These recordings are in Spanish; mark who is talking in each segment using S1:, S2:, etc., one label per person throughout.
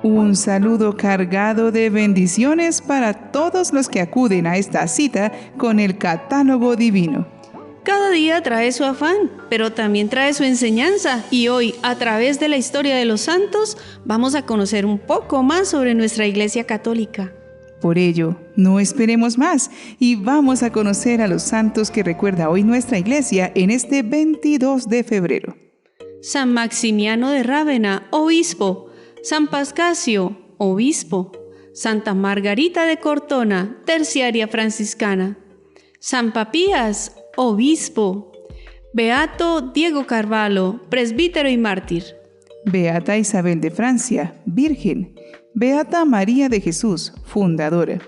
S1: Un saludo cargado de bendiciones para todos los que acuden a esta cita con el catálogo divino.
S2: Cada día trae su afán, pero también trae su enseñanza, y hoy, a través de la historia de los santos, vamos a conocer un poco más sobre nuestra Iglesia Católica.
S1: Por ello, no esperemos más y vamos a conocer a los santos que recuerda hoy nuestra Iglesia en este 22 de febrero.
S2: San Maximiano de Rávena, obispo. San Pascasio, obispo. Santa Margarita de Cortona, terciaria franciscana. San Papías, obispo. Beato Diego Carvalho, presbítero y mártir.
S1: Beata Isabel de Francia, virgen. Beata María de Jesús, fundadora.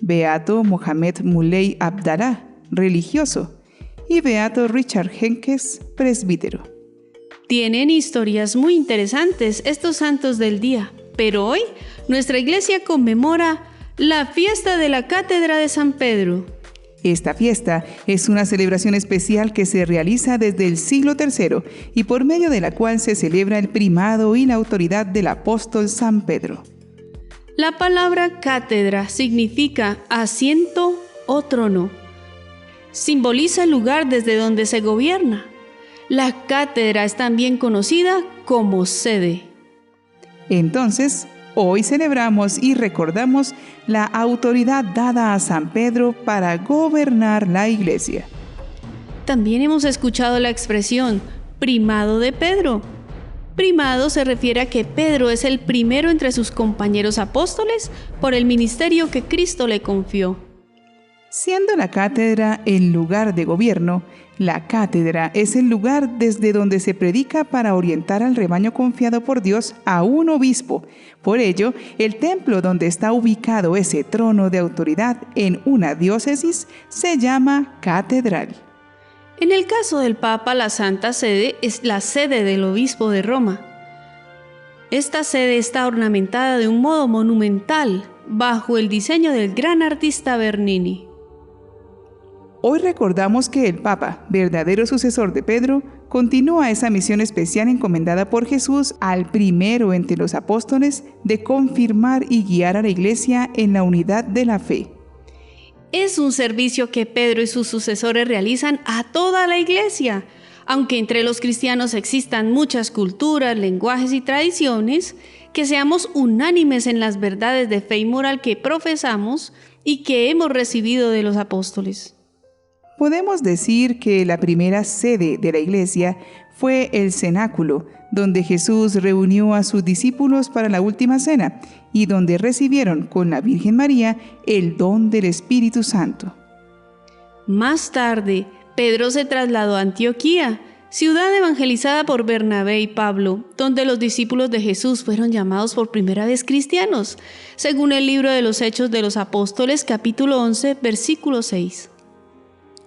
S1: Beato Mohamed Muley Abdalá, religioso. Y Beato Richard Henkes, presbítero.
S2: Tienen historias muy interesantes estos santos del día, pero hoy nuestra iglesia conmemora la fiesta de la Cátedra de San Pedro.
S1: Esta fiesta es una celebración especial que se realiza desde el siglo III y por medio de la cual se celebra el primado y la autoridad del apóstol San Pedro.
S2: La palabra cátedra significa asiento o trono. Simboliza el lugar desde donde se gobierna. La cátedra es también conocida como sede.
S1: Entonces, hoy celebramos y recordamos la autoridad dada a San Pedro para gobernar la Iglesia.
S2: También hemos escuchado la expresión primado de Pedro. Primado se refiere a que Pedro es el primero entre sus compañeros apóstoles por el ministerio que Cristo le confió.
S1: Siendo la cátedra el lugar de gobierno, la cátedra es el lugar desde donde se predica para orientar al rebaño confiado por Dios a un obispo. Por ello, el templo donde está ubicado ese trono de autoridad en una diócesis se llama catedral.
S2: En el caso del Papa, la Santa Sede es la sede del obispo de Roma. Esta sede está ornamentada de un modo monumental bajo el diseño del gran artista Bernini.
S1: Hoy recordamos que el Papa, verdadero sucesor de Pedro, continúa esa misión especial encomendada por Jesús al primero entre los apóstoles de confirmar y guiar a la Iglesia en la unidad de la fe.
S2: Es un servicio que Pedro y sus sucesores realizan a toda la Iglesia. Aunque entre los cristianos existan muchas culturas, lenguajes y tradiciones, que seamos unánimes en las verdades de fe y moral que profesamos y que hemos recibido de los apóstoles.
S1: Podemos decir que la primera sede de la Iglesia fue el cenáculo, donde Jesús reunió a sus discípulos para la última cena y donde recibieron con la Virgen María el don del Espíritu Santo.
S2: Más tarde, Pedro se trasladó a Antioquía, ciudad evangelizada por Bernabé y Pablo, donde los discípulos de Jesús fueron llamados por primera vez cristianos, según el libro de los Hechos de los Apóstoles, capítulo 11, versículo 6.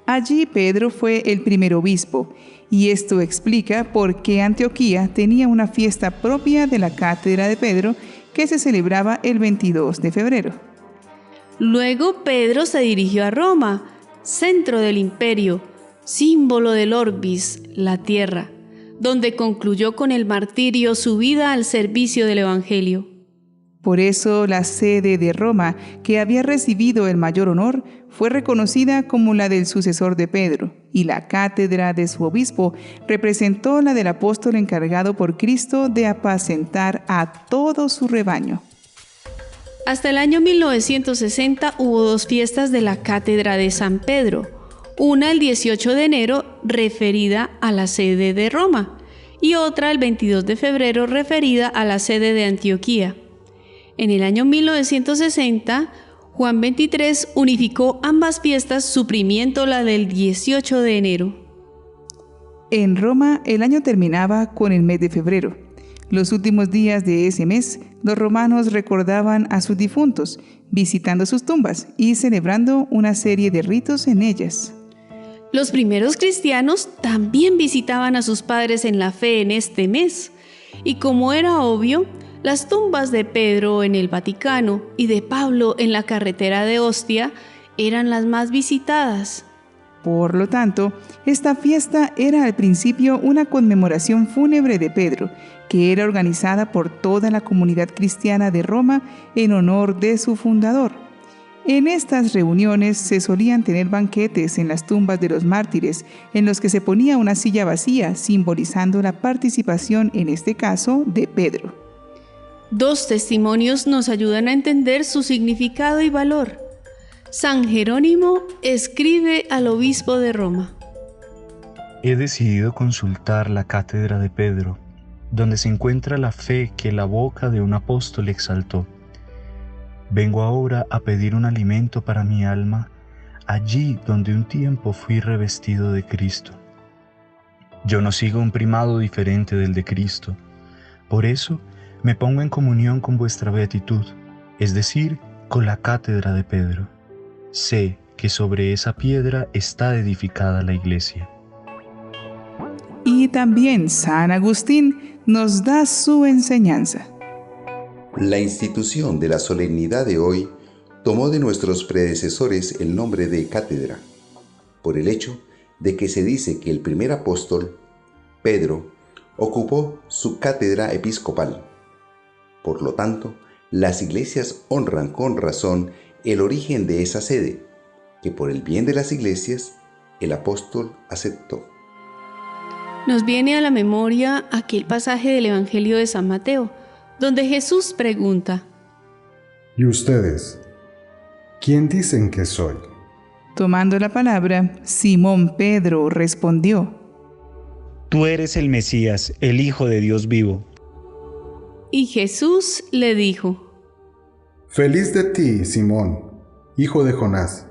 S1: Allí Pedro fue el primer obispo, y esto explica por qué Antioquía tenía una fiesta propia de la Cátedra de Pedro que se celebraba el 22 de febrero.
S2: Luego Pedro se dirigió a Roma, centro del imperio, símbolo del orbis, la tierra, donde concluyó con el martirio su vida al servicio del Evangelio.
S1: Por eso la sede de Roma, que había recibido el mayor honor, fue reconocida como la del sucesor de Pedro, y la cátedra de su obispo representó la del apóstol encargado por Cristo de apacentar a todo su rebaño.
S2: Hasta el año 1960 hubo dos fiestas de la Cátedra de San Pedro, una el 18 de enero referida a la sede de Roma y otra el 22 de febrero referida a la sede de Antioquía. En el año 1960, Juan XXIII unificó ambas fiestas suprimiendo la del 18 de enero.
S1: En Roma, el año terminaba con el mes de febrero. Los últimos días de ese mes, los romanos recordaban a sus difuntos, visitando sus tumbas y celebrando una serie de ritos en ellas.
S2: Los primeros cristianos también visitaban a sus padres en la fe en este mes, y como era obvio, las tumbas de Pedro en el Vaticano y de Pablo en la carretera de Ostia eran las más visitadas.
S1: Por lo tanto, esta fiesta era al principio una conmemoración fúnebre de Pedro, que era organizada por toda la comunidad cristiana de Roma en honor de su fundador. En estas reuniones se solían tener banquetes en las tumbas de los mártires, en los que se ponía una silla vacía, simbolizando la participación, en este caso, de Pedro.
S2: Dos testimonios nos ayudan a entender su significado y valor. San Jerónimo escribe al obispo de Roma:
S3: He decidido consultar la cátedra de Pedro, donde se encuentra la fe que la boca de un apóstol exaltó. Vengo ahora a pedir un alimento para mi alma, allí donde un tiempo fui revestido de Cristo. Yo no sigo un primado diferente del de Cristo. Por eso me pongo en comunión con vuestra beatitud, es decir, con la cátedra de Pedro. Sé que sobre esa piedra está edificada la iglesia.
S1: Y también San Agustín nos da su enseñanza.
S4: La institución de la solemnidad de hoy tomó de nuestros predecesores el nombre de cátedra, por el hecho de que se dice que el primer apóstol, Pedro, ocupó su cátedra episcopal. Por lo tanto, las iglesias honran con razón el origen de esa sede, que por el bien de las iglesias el apóstol aceptó.
S2: Nos viene a la memoria aquel pasaje del Evangelio de San Mateo, donde Jesús pregunta:
S5: ¿Y ustedes? ¿Quién dicen que soy?
S1: Tomando la palabra, Simón Pedro respondió:
S3: Tú eres el Mesías, el Hijo de Dios vivo.
S2: Y Jesús le dijo:
S5: Feliz de ti, Simón, hijo de Jonás,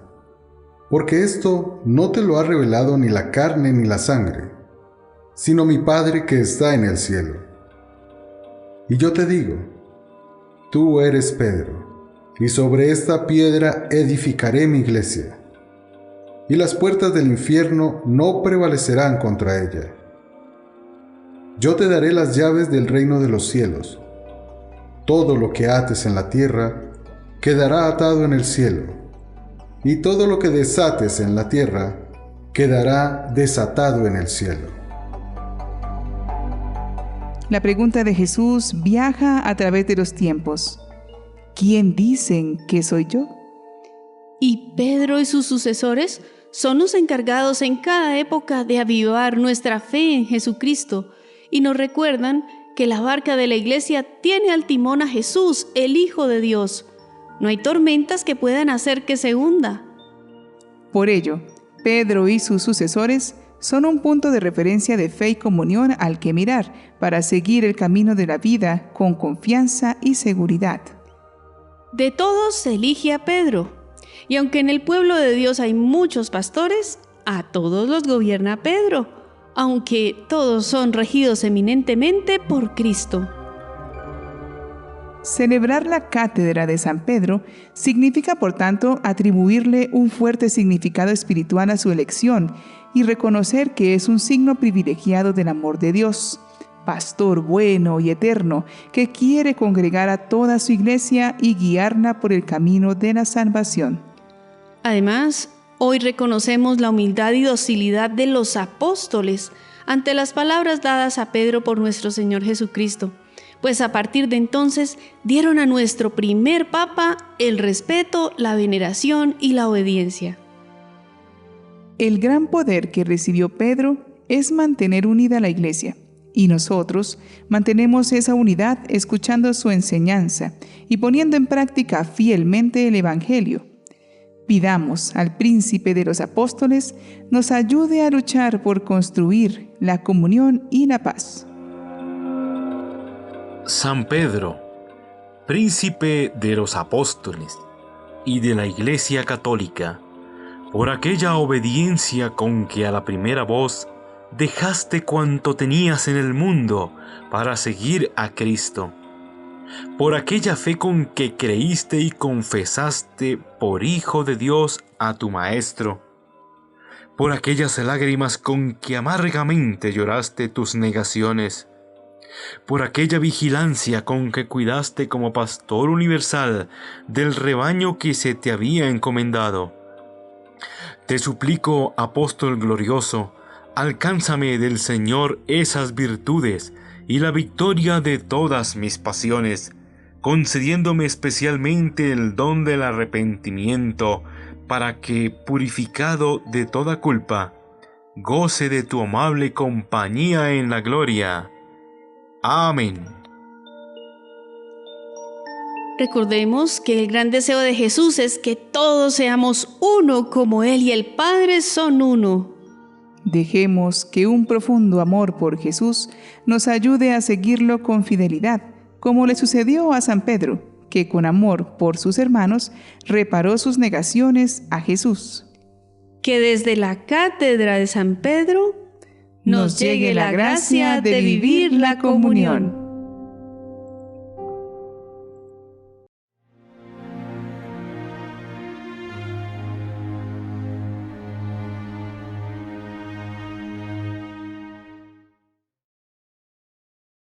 S5: porque esto no te lo ha revelado ni la carne ni la sangre, sino mi Padre que está en el cielo. Y yo te digo, tú eres Pedro, y sobre esta piedra edificaré mi iglesia, y las puertas del infierno no prevalecerán contra ella. Yo te daré las llaves del reino de los cielos. Todo lo que ates en la tierra quedará atado en el cielo, y todo lo que desates en la tierra quedará desatado en el cielo.
S1: La pregunta de Jesús viaja a través de los tiempos. ¿Quién dicen que soy yo?
S2: Y Pedro y sus sucesores son los encargados en cada época de avivar nuestra fe en Jesucristo, y nos recuerdan que la barca de la iglesia tiene al timón a Jesús, el Hijo de Dios. No hay tormentas que puedan hacer que se hunda.
S1: Por ello, Pedro y sus sucesores son un punto de referencia de fe y comunión al que mirar para seguir el camino de la vida con confianza y seguridad.
S2: De todos se elige a Pedro, y aunque en el pueblo de Dios hay muchos pastores, a todos los gobierna Pedro, aunque todos son regidos eminentemente por Cristo.
S1: Celebrar la cátedra de San Pedro significa, por tanto, atribuirle un fuerte significado espiritual a su elección y reconocer que es un signo privilegiado del amor de Dios, pastor bueno y eterno, que quiere congregar a toda su iglesia y guiarla por el camino de la salvación.
S2: Además, hoy reconocemos la humildad y docilidad de los apóstoles ante las palabras dadas a Pedro por nuestro Señor Jesucristo, pues a partir de entonces dieron a nuestro primer Papa el respeto, la veneración y la obediencia.
S1: El gran poder que recibió Pedro es mantener unida la iglesia, y nosotros mantenemos esa unidad escuchando su enseñanza y poniendo en práctica fielmente el Evangelio. Pidamos al Príncipe de los Apóstoles nos ayude a luchar por construir la comunión y la paz.
S6: San Pedro, Príncipe de los Apóstoles y de la Iglesia Católica, por aquella obediencia con que a la primera voz dejaste cuanto tenías en el mundo para seguir a Cristo, por aquella fe con que creíste y confesaste por Hijo de Dios a tu Maestro, por aquellas lágrimas con que amargamente lloraste tus negaciones, por aquella vigilancia con que cuidaste como pastor universal del rebaño que se te había encomendado. Te suplico, apóstol glorioso, alcánzame del Señor esas virtudes y la victoria de todas mis pasiones, concediéndome especialmente el don del arrepentimiento, para que, purificado de toda culpa, goce de tu amable compañía en la gloria. Amén.
S2: Recordemos que el gran deseo de Jesús es que todos seamos uno como Él y el Padre son uno.
S1: Dejemos que un profundo amor por Jesús nos ayude a seguirlo con fidelidad, como le sucedió a San Pedro, que con amor por sus hermanos reparó sus negaciones a Jesús.
S2: Que desde la cátedra de San Pedro nos llegue la gracia de vivir la comunión.